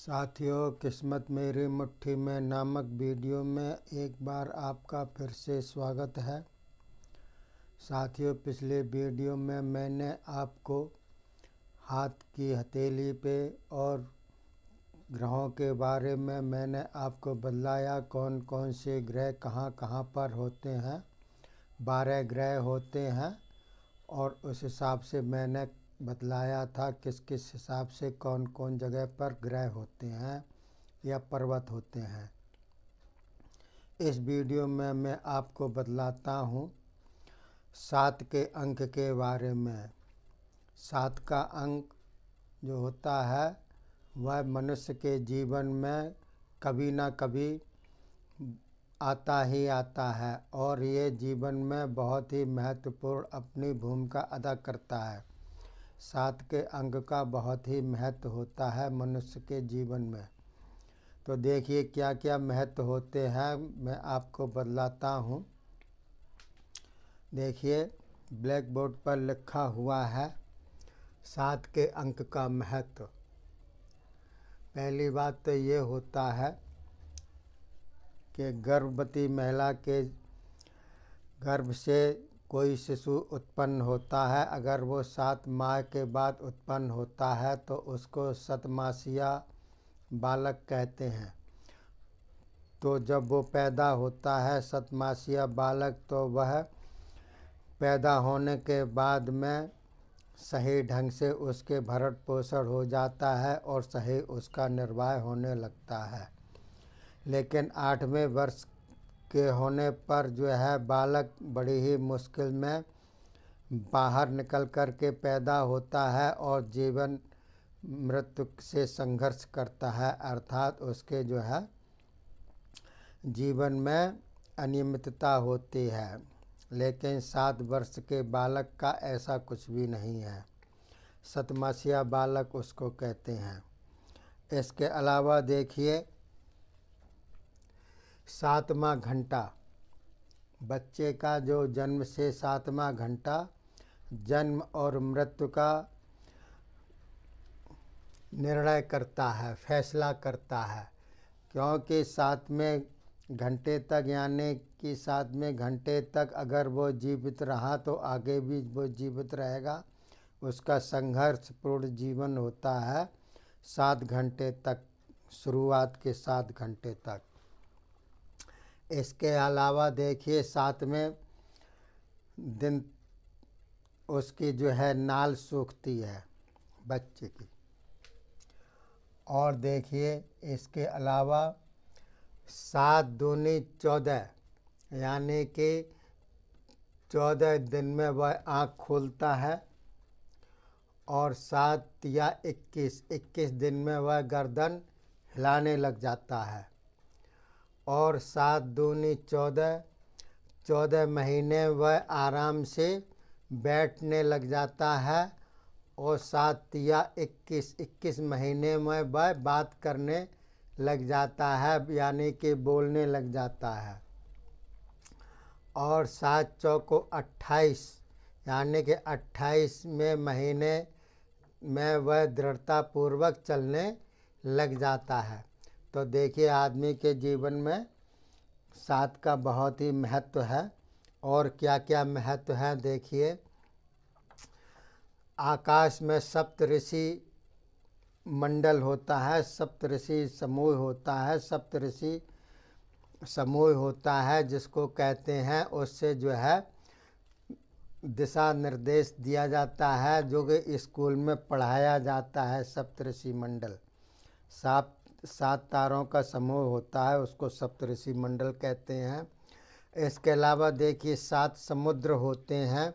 साथियों, किस्मत मेरी मुट्ठी में नामक वीडियो में एक बार आपका फिर से स्वागत है। साथियों, पिछले वीडियो में मैंने आपको हाथ की हथेली पे और ग्रहों के बारे में मैंने आपको बतलाया कौन कौन से ग्रह कहाँ कहाँ पर होते हैं। 12 ग्रह होते हैं और उस हिसाब से मैंने बतलाया था किस किस हिसाब से कौन कौन जगह पर ग्रह होते हैं या पर्वत होते हैं। इस वीडियो में मैं आपको बतलाता हूँ 7 के अंक के बारे में। 7 का अंक जो होता है वह मनुष्य के जीवन में कभी ना कभी आता ही आता है और ये जीवन में बहुत ही महत्वपूर्ण अपनी भूमिका अदा करता है। 7 के अंक का बहुत ही महत्व होता है मनुष्य के जीवन में। तो देखिए क्या क्या महत्व होते हैं, मैं आपको बतलाता हूँ। देखिए ब्लैक बोर्ड पर लिखा हुआ है 7 के अंक का महत्व। पहली बात तो ये होता है कि गर्भवती महिला के गर्भ से कोई शिशु उत्पन्न होता है, अगर वो 7 माह के बाद उत्पन्न होता है तो उसको सतमासिया बालक कहते हैं। तो जब वो पैदा होता है सतमासिया बालक, तो वह पैदा होने के बाद में सही ढंग से उसके भरण पोषण हो जाता है और सही उसका निर्वाह होने लगता है। लेकिन 8वें वर्ष के होने पर जो है बालक बड़ी ही मुश्किल में बाहर निकल कर के पैदा होता है और जीवन मृत्यु से संघर्ष करता है, अर्थात उसके जो है जीवन में अनियमितता होती है। लेकिन 7 वर्ष के बालक का ऐसा कुछ भी नहीं है, सतमासिया बालक उसको कहते हैं। इसके अलावा देखिए 7वां घंटा, बच्चे का जो जन्म से 7वां घंटा जन्म और मृत्यु का निर्णय करता है, फैसला करता है। क्योंकि 7वें घंटे तक यानी कि 7वें घंटे तक अगर वो जीवित रहा तो आगे भी वो जीवित रहेगा। उसका संघर्षपूर्ण जीवन होता है 7 घंटे तक, शुरुआत के 7 घंटे तक। इसके अलावा देखिए 7वें दिन उसकी जो है नाल सूखती है बच्चे की। और देखिए इसके अलावा 7 दूनी 14 यानी कि 14 दिन में वह आँख खोलता है और 7 या 21 दिन में वह गर्दन हिलाने लग जाता है। और 7 दूनी 14 महीने वह आराम से बैठने लग जाता है और 7 या 21 महीने में वह बात करने लग जाता है, यानी कि बोलने लग जाता है। और 7 चौको 28 यानी कि 28वें महीने में वह दृढ़तापूर्वक चलने लग जाता है। तो देखिए आदमी के जीवन में 7 का बहुत ही महत्व है। और क्या क्या महत्व है देखिए, आकाश में सप्तऋषि मंडल होता है, सप्तऋषि समूह होता है, सप्तऋषि समूह होता है जिसको कहते हैं। उससे जो है दिशा निर्देश दिया जाता है, जो कि स्कूल में पढ़ाया जाता है। सप्तऋषि मंडल 7 तारों का समूह होता है, उसको सप्तऋषि मंडल कहते हैं। इसके अलावा देखिए 7 समुद्र होते हैं।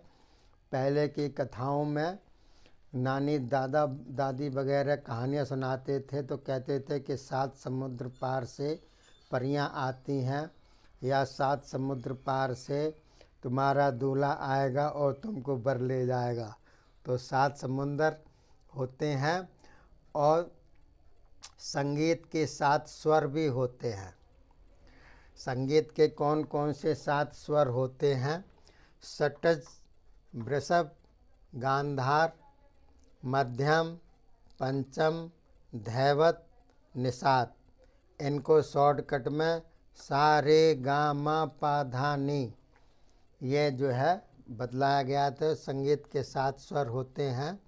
पहले की कथाओं में नानी दादा दादी वगैरह कहानियाँ सुनाते थे तो कहते थे कि 7 समुद्र पार से परियां आती हैं या 7 समुद्र पार से तुम्हारा दूल्हा आएगा और तुमको बर ले जाएगा। तो 7 समुंदर होते हैं। और संगीत के 7 स्वर भी होते हैं। संगीत के कौन कौन से 7 स्वर होते हैं? षट्ज, वृषभ, गांधार, मध्यम, पंचम, धैवत, निषाद। इनको शॉर्टकट में सा रे गा मा पा धा नी ये जो है बतलाया गया था। संगीत के 7 स्वर होते हैं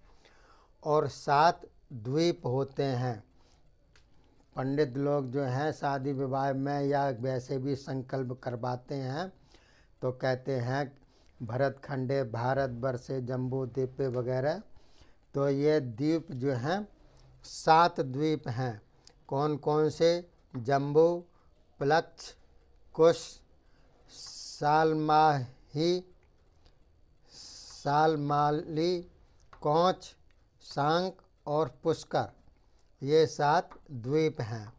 और 7 द्वीप होते हैं। पंडित लोग जो हैं शादी विवाह में या वैसे भी संकल्प करवाते हैं तो कहते हैं भरत खंडे भारत वर्षे जम्बू द्वीपे वगैरह। तो ये द्वीप जो हैं 7 द्वीप हैं। कौन कौन से? जम्बू, प्लक्ष, कुश, सालमाही, सालमाली, कौच, सांक और पुष्कर। ये 7 द्वीप हैं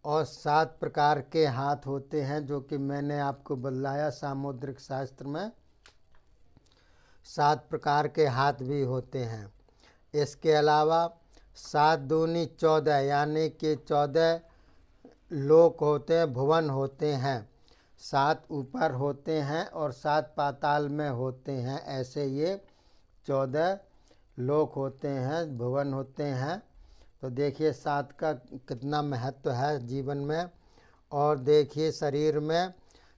और 7 प्रकार के हाथ होते हैं जो कि मैंने आपको बतलाया। सामुद्रिक शास्त्र में 7 प्रकार के हाथ भी होते हैं। इसके अलावा 7 दूनी 14 यानी कि 14 लोक होते हैं, भुवन होते हैं। 7 ऊपर होते हैं और 7 पाताल में होते हैं। ऐसे ये 14 लोक होते हैं, भुवन होते हैं। तो देखिए 7 का कितना महत्व है जीवन में। और देखिए शरीर में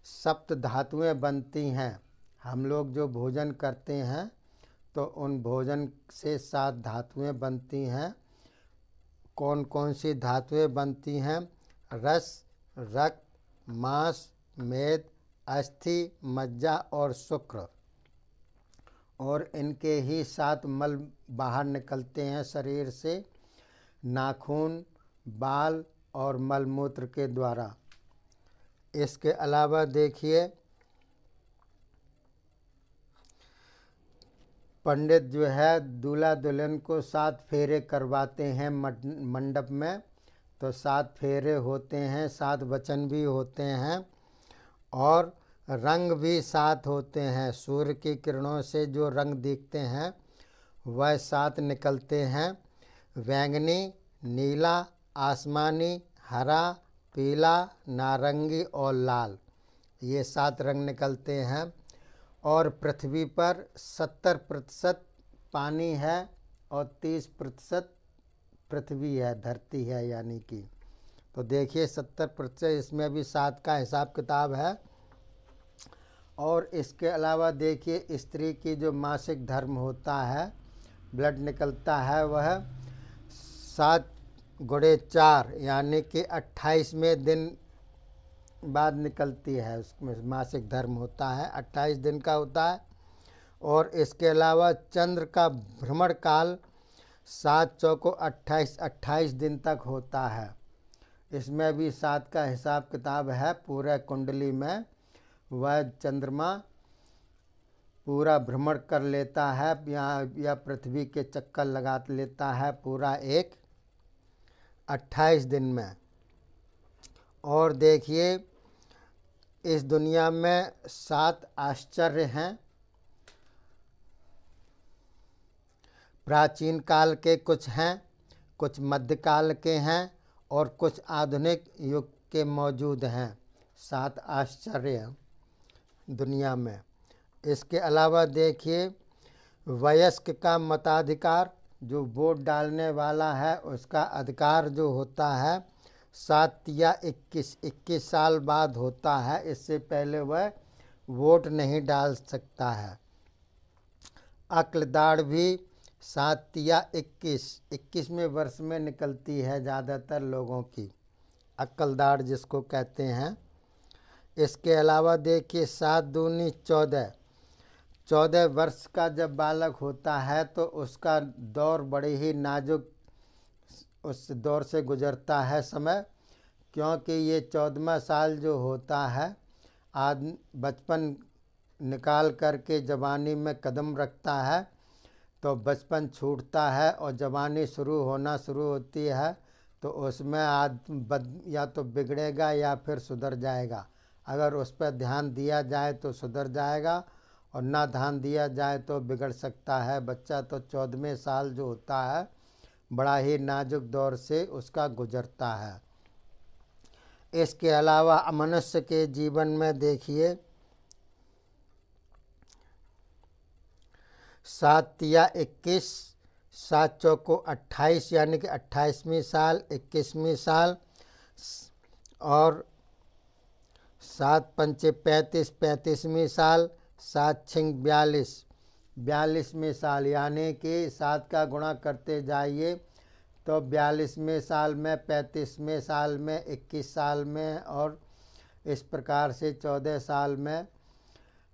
7 धातुएं बनती हैं। हम लोग जो भोजन करते हैं तो उन भोजन से 7 धातुएं बनती हैं। कौन कौन सी धातुएं बनती हैं? रस, रक्त, मांस, मेद, अस्थि, मज्जा और शुक्र। और इनके ही 7 मल बाहर निकलते हैं शरीर से, नाखून, बाल और मलमूत्र के द्वारा। इसके अलावा देखिए पंडित जो है दूल्हा दुल्हन को 7 फेरे करवाते हैं मंडप में। तो 7 फेरे होते हैं, 7 वचन भी होते हैं और रंग भी 7 होते हैं। सूर्य की किरणों से जो रंग दिखते हैं वह 7 निकलते हैं। बैंगनी, नीला, आसमानी, हरा, पीला, नारंगी और लाल, ये 7 रंग निकलते हैं। और पृथ्वी पर 70% पानी है और 30% पृथ्वी है, धरती है यानी कि। तो देखिए 70% इसमें भी 7 का हिसाब किताब है। और इसके अलावा देखिए स्त्री की जो मासिक धर्म होता है, ब्लड निकलता है, वह 7 गुणे 4 यानी कि 28वें दिन बाद निकलती है। उसमें मासिक धर्म होता है, 28 दिन का होता है। और इसके अलावा चंद्र का भ्रमण काल 7 चौको 28 दिन तक होता है। इसमें भी 7 का हिसाब किताब है। पूरे कुंडली में वह चंद्रमा पूरा भ्रमण कर लेता है या पृथ्वी के चक्कर लगा लेता है पूरा एक 28 दिन में। और देखिए इस दुनिया में 7 आश्चर्य हैं। प्राचीन काल के कुछ हैं, कुछ मध्यकाल के हैं और कुछ आधुनिक युग के मौजूद हैं। 7 आश्चर्य दुनिया में। इसके अलावा देखिए वयस्क का मताधिकार, जो वोट डालने वाला है उसका अधिकार जो होता है 7 या 21 साल बाद होता है। इससे पहले वह वोट नहीं डाल सकता है। अक्ल दाढ़ भी 7 या 21वें वर्ष में निकलती है ज़्यादातर लोगों की, अक्ल दाढ़ जिसको कहते हैं। इसके अलावा देखिए 7 दूनी 14 वर्ष का जब बालक होता है तो उसका दौर बड़े ही नाजुक उस दौर से गुजरता है समय, क्योंकि ये 14वां साल जो होता है आदमी बचपन निकाल करके जवानी में कदम रखता है। तो बचपन छूटता है और जवानी शुरू होती है। तो उसमें या तो बिगड़ेगा या फिर सुधर जाएगा। अगर उस पर ध्यान दिया जाए तो सुधर जाएगा और ना ध्यान दिया जाए तो बिगड़ सकता है बच्चा। तो 14वें साल जो होता है बड़ा ही नाजुक दौर से उसका गुजरता है। इसके अलावा मनुष्य के जीवन में देखिए 7 या 21, 7 चौको 28 यानी कि 28वीं साल, 21वीं साल, और 7 पंचे 35, 35वीं साल, 7 छिंग 42, 42वीं साल, यानी कि 7 का गुणा करते जाइए तो 42वें साल में, 35वें साल में, 21 साल में, और इस प्रकार से 14 साल में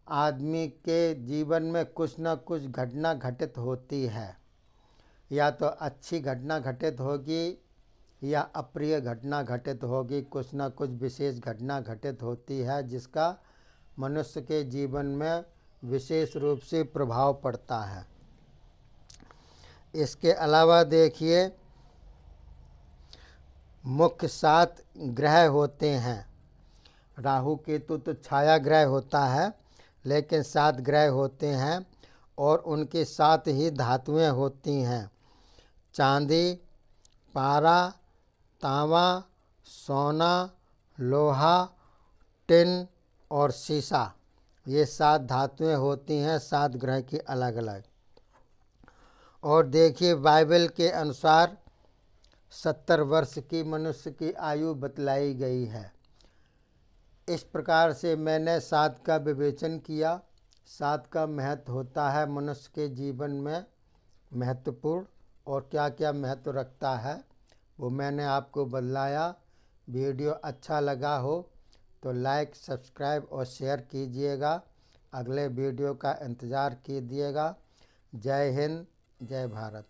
आदमी के जीवन में कुछ न कुछ घटना घटित होती है। या तो अच्छी घटना घटित होगी या अप्रिय घटना घटित होगी, कुछ न कुछ विशेष घटना घटित होती है जिसका मनुष्य के जीवन में विशेष रूप से प्रभाव पड़ता है। इसके अलावा देखिए, मुख्य 7 ग्रह होते हैं। राहु केतु तो छाया ग्रह होता है, लेकिन 7 ग्रह होते हैं और उनकी 7 ही धातुएं होती हैं। चांदी, पारा, तांबा, सोना, लोहा, टिन और सीसा, ये 7 धातुएं होती हैं 7 ग्रह की अलग अलग। और देखिए, बाइबल के अनुसार 70 वर्ष की मनुष्य की आयु बतलाई गई है। इस प्रकार से मैंने 7 का विवेचन किया। 7 का महत्व होता है मनुष्य के जीवन में महत्वपूर्ण, और क्या क्या महत्व रखता है वो मैंने आपको बतलाया। वीडियो अच्छा लगा हो तो लाइक, सब्सक्राइब और शेयर कीजिएगा। अगले वीडियो का इंतज़ार कीजिएगा। जय हिंद, जय भारत।